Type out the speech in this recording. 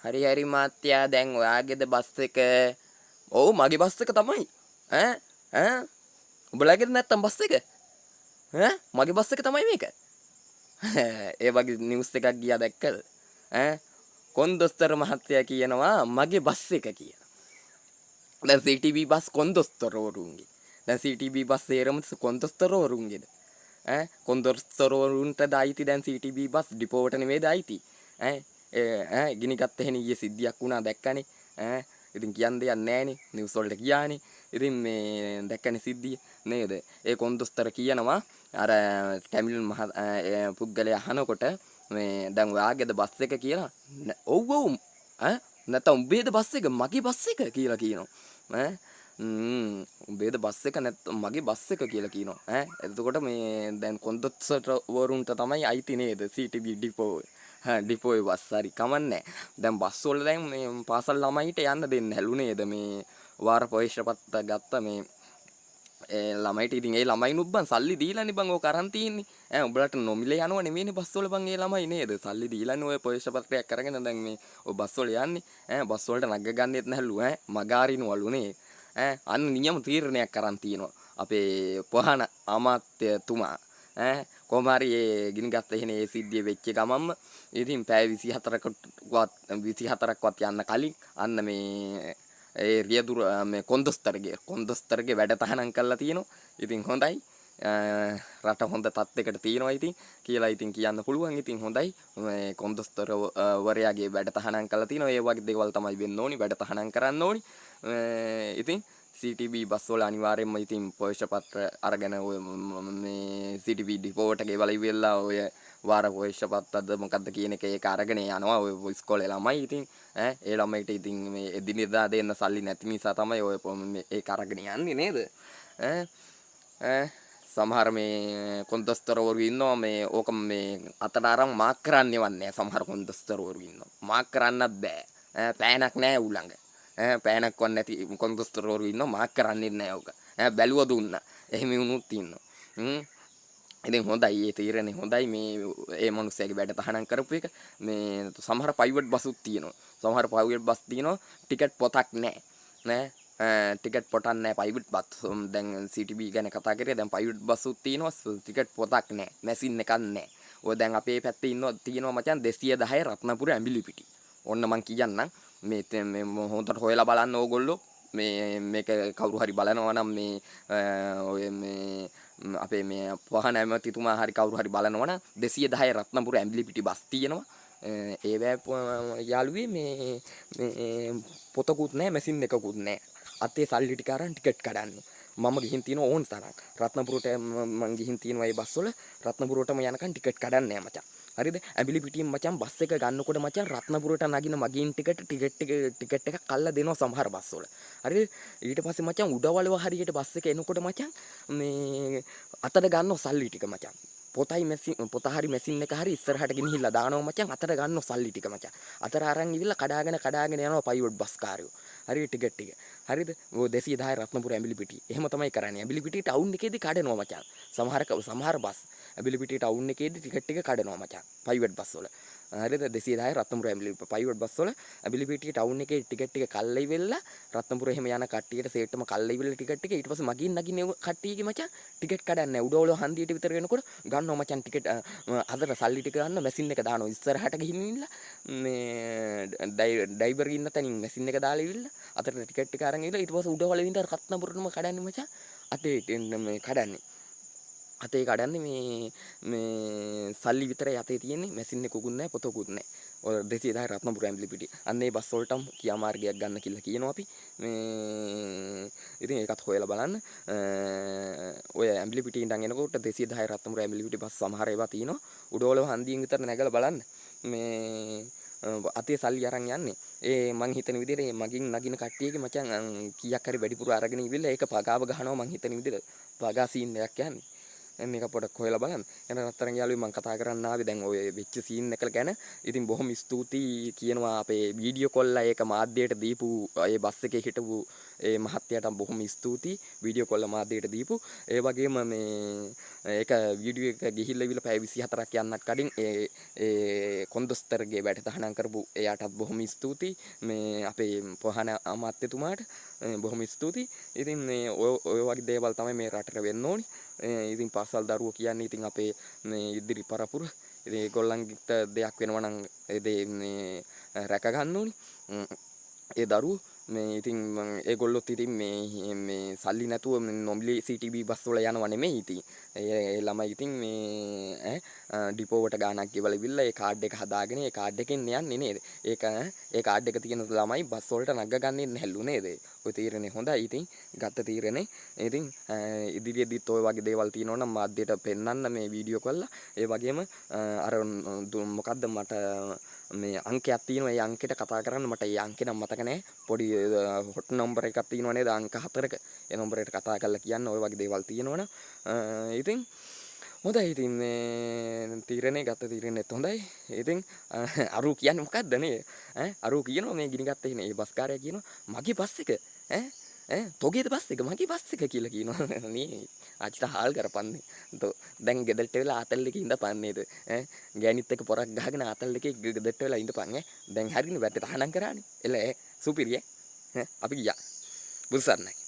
හරි හරි මාත්‍යා දැන් ඔයාගේද බස් එක? ඔව් මගේ බස් එක තමයි. ඈ ඈ උඹලාගේද නැත්තම් බස් එක? ඈ මගේ බස් එක තමයි මේක. ඒ වගේ නිවුස් එකක් ගියා දැක්කද? ඈ කොන්දොස්තර මහත්තයා කියනවා මගේ බස් එක කියලා. දැන් CTB බස් කොන්දොස්තරවරුන්ගේ. දැන් CTB බස් සේරම කොන්දොස්තරවරුන්ගේද? කොන්දොස්තරවරුන්ටද අයිති දැන් CTB බස් ඩිපෝවට නෙමෙයිද අයිති? ගිනි ගත්ත එහෙන ඊයේ සිද්ධියක් වුණා දැක්කනේ. ඉතින් කියන්න දෙයක් නැහනේ. නිවුස් වලට ගියානේ. ඉතින් මේ දැක්කනේ සිද්ධිය නේද? ඒ කොන්දොස්තර කියනවා අර ටැමිල් මහ පුද්ගලයා අහනකොට මේ දැන් ඔයාගේද බස් එක කියලා. ඔව් ඔව් නැත්නම් උඹේද බස් එක මගේ බස් එක කියලා කියනවා. උඹේද බස් එක නැත්නම් මගේ බස් එක කියලා කියනවා. එතකොට මේ දැන් කොන්දොස්තර වරුන්ට තමයි අයිති නේද CTB ඩිපෝ. ඩිපෝේ බස් හරි කමන්නේ. දැන් බස් වල දැන් මේ පාසල් ළමයිට යන්න දෙන්නේ නැලු නේද මේ වාර ප්‍රවේශපත්ත ගත්ත මේ ළමයිට. ඉතින් ඒ ළමයිනුත් බං සල්ලි දීලානේ බං ඕක අරන් තින්නේ. උඹලට නොමිලේ යනව නෙමෙයිනේ බස් වල බං ඒ ළමයි නේද? සල්ලි දීලානේ ඔය ප්‍රවේශපත්‍රයක් අරගෙන දැන් මේ ඔය බස් වල යන්නේ. බස් වලට නග ගන්නෙත් නැහැලු මගාරිනවලු නේ. අන්න නියම තීරණයක් අරන් තියනවා අපේ ප්‍රහාණ අමාත්‍යතුමා. කොහොම හරි ඒ ගිනිගත් එහෙන ඒ සිද්ධිය වෙච්ච ගමම්ම ඉතින් පැය 24ක්වත් යන්න කලින් අන්න මේ ඒ රියදුර මේ කොන්දොස්තරගේ වැඩ තහනම් කරලා තියෙනවා. ඉතින් හොඳයි. රට හොඳ තත්යකට තියෙනවා ඉතින් කියලා ඉතින් කියන්න පුළුවන්. ඉතින් හොඳයි. මේ කොන්දොස්තර වරයාගේ වැඩ තහනම් කරලා තියෙනවා. ඒ වගේ දේවල් තමයි වෙන්න ඕනි. වැඩ තහනම් කරන්න ඕනි. ඉතින් CTB බස් වල අනිවාර්යයෙන්ම ඉතින් ප්‍රවේශපත්‍ර අරගෙන ඔය මේ CTB ඩිපෝට ගෙවලා ඉවෙලා ඔය වාර ප්‍රවේශපත්‍රද මොකද්ද කියන එක ඒක අරගෙන යනවා ඔය ඉස්කෝලේ ළමයි. ඉතින් ඒ ළමයිට ඉතින් මේ එදිනෙදා දෙන්න සල්ලි නැති නිසා තමයි ඔය ඒක අරගෙන යන්නේ නේද? සමහර මේ කොන්දොස්තරවරු ඉන්නවා මේ ඕක මේ අතට අරන් මාක් කරන්නේවත් නැහැ. සමහර කොන්දොස්තරවරු ඉන්නවා. මාක් කරන්නත් බෑ. පෑනක් නැහැ ඌ ළඟ. පෑනක් වන් නැති කොන්දොස්තරවරු ඉන්නවා මාක් කරන්නේ නැහැ ඕක. බැලුව දුන්නා. එහෙම වුණුත් ඉන්නවා. ඉතින් හොඳයි ඒ තීරණේ හොඳයි මේ ඒ මිනිස්සයාගේ වැඩ තහනම් කරපු එක. මේ සමහර ප්‍රයිවට් බස්ුත් තියෙනවා. සමහර ප්‍රයිවට් බස් තියෙනවා ටිකට් පොතක් නැහැ. ටිකට් පොතක් නැහැ ප්‍රයිවට් බස්. දැන් CTB ගැන කතා කරේ දැන් ප්‍රයිවට් බස්ුත් තියෙනවා ටිකට් පොතක් නැහැ. මැෂින් එකක් නැහැ. ඔය දැන් අපේ පැත්තේ තියෙනවා මචං 210 රත්නපුර ඇඹිලිපිටි. ඔන්න මං කියන්නම් මේ හොඳට හොයලා බලන්න ඕගොල්ලෝ. මේක කවුරු හරි බලනවා නම් මේ ඔය මේ අපේ මේ වහන ඇමතිතුමා හරි කවුරු හරි බලනවා නම් 210 රත්නපුර ඇඹිලිපිටි බස් තියෙනවා. ඒවැ යාළුවේ මේ පොතකුත් නැහැ මැෂින් එකකුත් නැහැ. අතේ සල්ලි ටික අරන් ටිකට් කඩන්නේ. මම ගිහින් තියෙන ඕන් තරම් රත්නපුරට මං ගිහින් තියෙනවා මේ බස් වල රත්නපුරටම යනකම් ටිකට් කඩන්නේ නැහැ මචං. හරිද? ඇඹිලිපිටියෙන් මචං බස් එක ගන්නකොට මචං රත්නපුරට නගින මගින් ටිකට් එක කල්ලා දෙනවා සමහර බස් වල. හරිද? ඊට පස්සේ මචං උඩවලව හරියට බස් එක එනකොට මචං මේ අතට ගන්නවා සල්ලි ටික මචං. පොත හරි මැෂින් එක හරි ඉස්සරහට ගෙනහිල්ලා දානවා මචං. අතට ගන්නවා සල්ලි ටික මචං. අතට අරන් ඉවිල්ලා කඩාගෙන යනවා ප්‍රයිවට් බස් කාරයෝ. හරි ටිකට් ටික. හරිද? ඔය 210 රත්නපුර ඇඹිලිපිටි. එහෙම තමයි කරන්නේ. ඇඹිලිපිටි ටවුන් එකේදී කඩනවා මචං. සමහර බස් ඇඹිලිපිටි ටවුන් එකේදී ටිකට් ටික කඩනවා මචං. ප්‍රයිවට් බස් වල. හරිද? 210 රත්නපුර ඇඹිලිපිටි ප්‍රයිවට් බස් වල ඇඹිලිපිටි ටවුන් එකේ ටිකට් ටික කල්ලා ඉවෙලා රත්නපුර එහෙම යන කට්ටියට සේට්ටම කල්ලා ඉවෙලා ටිකට් ටික ඊට පස්සේ මගින් නගින්නේ කට්ටියගේ මචං ටිකට් කඩන්නේ උඩවල හන්දියට විතර වෙනකොට ගන්නවා මචං ටිකට් අතට සල්ලි ටික ගන්න මැෂින් එක දානවා ඉස්සරහට ගිහින් ඉන්න මේ ඩ්‍රයිවර් ඉන්න තැනින් මැෂින් එක දාලා ඉවිල්ලා අතට ටිකට් ටික අරන් ඉවිල්ලා ඊට පස්සේ උඩවල වින්දර රත්නපුරටම කඩන්නේ මචං අතේ මේ කඩන්නේ අතේ කඩන්නේ මේ සල්ලි විතරයි අතේ තියෙන්නේ මැෂින් එකකුත් නැහැ පොතකුත් නැහැ. ඔය 210 රත්නපුර ඇඹිලිපිටි. අන්න ඒ බස් වලටම කියා මාර්ගයක් ගන්න කියලා කියනවා අපි. මේ ඉතින් ඒකත් හොයලා බලන්න. ඔය ඇඹිලිපිටි ඉඳන් එනකොට 210 රත්නපුර ඇඹිලිපිටි බස් සමහර ඒවා තියෙනවා. උඩවල හන්දියෙන් විතර නැගලා බලන්න. මේ අතේ සල්ලි අරන් යන්නේ. මං හිතන විදිහට මගින් නගින කට්ටියගේ මචං කීයක් හරි වැඩිපුර අරගෙන ඉවිල්ලා ඒක පගාව ගහනවා මං හිතන විදිහට. පගා සීන් එකක් යන්නේ. මේක පොඩක් හොයලා බලන්න. එන රත්තරන් යාළුවෝ මම කතා කරන්න ආවේ දැන් ඔය වෙච්ච සීන් එක ගැන. ඉතින් බොහොම ස්තුතියි කියනවා අපේ වීඩියෝ කොල්ලා ඒක මාධ්‍යයට දීපු ඒ බස් එකේ හිටපු ඒ මහත්තයාට බොහොම ස්තුතියි වීඩියෝ කෝල් මාධ්‍යයට දීපු. ඒ වගේම මේ ඒක වීඩියෝ එක ගිහිල්ලා ඉවිල්ලා පැය 24ක් යන්නත් කලින් ඒ කොන්දොස්තරගේ වැඩ තහනම් කරපු එයාටත් බොහොම ස්තුතියි. මේ අපේ ප්‍රහාණ අමාත්‍යතුමාට බොහොම ස්තුතියි. ඉතින් මේ ඔය වගේ දේවල් තමයි මේ රටට වෙන්න ඕනි. ඉතින් පාසල් දරුවෝ කියන්නේ ඉතින් අපේ මේ ඉදිරි පරපුර. ඉතින් ඒගොල්ලන්ට දෙයක් වෙනවා නම් ඒ දේ මේ රැක ගන්න ඕනි. ඒ දරුවෝ මේ ඉතින් ඒගොල්ලොත් ඉතින් මේ සල්ලි නැතුව නොමිලේ CTB බස් වල යනව නෙමෙයි ඉතින්. ඒ ළමයි ඉතින් මේ ඩිපෝවට ගානක් ගෙවලා ඉවිල්ලා ඒ කාඩ් එක හදාගෙන ඒ කාඩ් එකෙන් යන්නේ නේද? ඒ කාඩ් එක තියෙන ළමයි බස් වලට නග ගන්නේ නැල්ලු නේද? ඔය තීරණේ හොඳයි ඉතින් ගත්ත තීරණේ. ඉතින් ඉදිරියේදීත් ඔය වගේ දේවල් තියෙනවා නම් මාධ්‍යයට පෙන්වන්න මේ වීඩියෝ කරලා. ඒ වගේම අර මොකද්ද මට මේ අංකයක් තියෙනවා. ඒ අංකෙට කතා කරන්න මට ඒ අංකේ නම් මතක නැහැ. පොඩි හොට් නම්බර් එකක් තියෙනවා නේද? අංක 4ක. ඒ නම්බරයට කතා කරලා කියන්න ඔය වගේ දේවල් තියෙනවනම්. ඉතින් හොඳයි. ඉතින් මේ තීරණේ ගත්ත තීරණෙත් හොඳයි. ඉතින් අරු කියන්නේ මොකද්ද නේ? අරු කියනවා මේ ගිනි ගත්ත ඉන්නේ. ඒ බස් කාර්යය කියනවා මගේ බස් එක තොගේද බස් එක මගේ බස් එක කියලා කියනවා නේ. ආච්චිට හාල් කරපන්නේ. දැන් ගෙදරට වෙලා ආතල් එකේ ඉඳපන් නේද? ගෑනිත් එක්ක පොරක් ගහගෙන ආතල් එකේ ගෙදරට වෙලා ඉඳපන් දැන් හරිනේ වැටේ තහනම් කරානේ. එල සුපිරිය අපි ගියා. බුදුසරණයි.